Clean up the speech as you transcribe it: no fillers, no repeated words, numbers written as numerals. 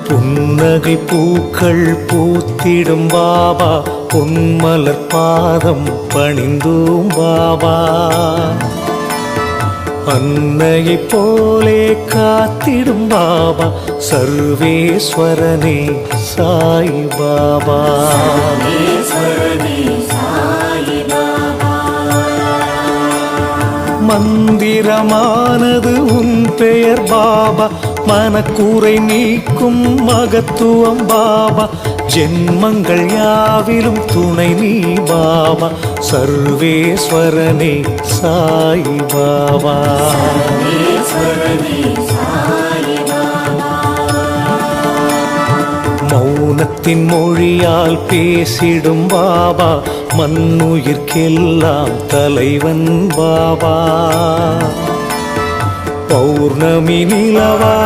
புன்னகை பூக்கள் பூத்திடும் பாபா, பொன்மலர் பாதம் பணிந்தோம் பாபா. அன்னையைப் போலே காத்திடும் பாபா, சர்வேஸ்வரனே சாய் பாபா. மந்திரமானது உன் பெயர் பாபா, மனக்கூரை நீக்கும் மகத்துவம் பாபா. ஜென்மங்கள் யாவிலும் துணை நீ பாபா, சர்வேஸ்வரனே சாய் பாபா. மௌனத்தின் மொழியால் பேசிடும் பாபா, மண்ணுயிர்க்கெல்லாம் தலைவன் பாபா. பௌர்ணமி நிலவாய்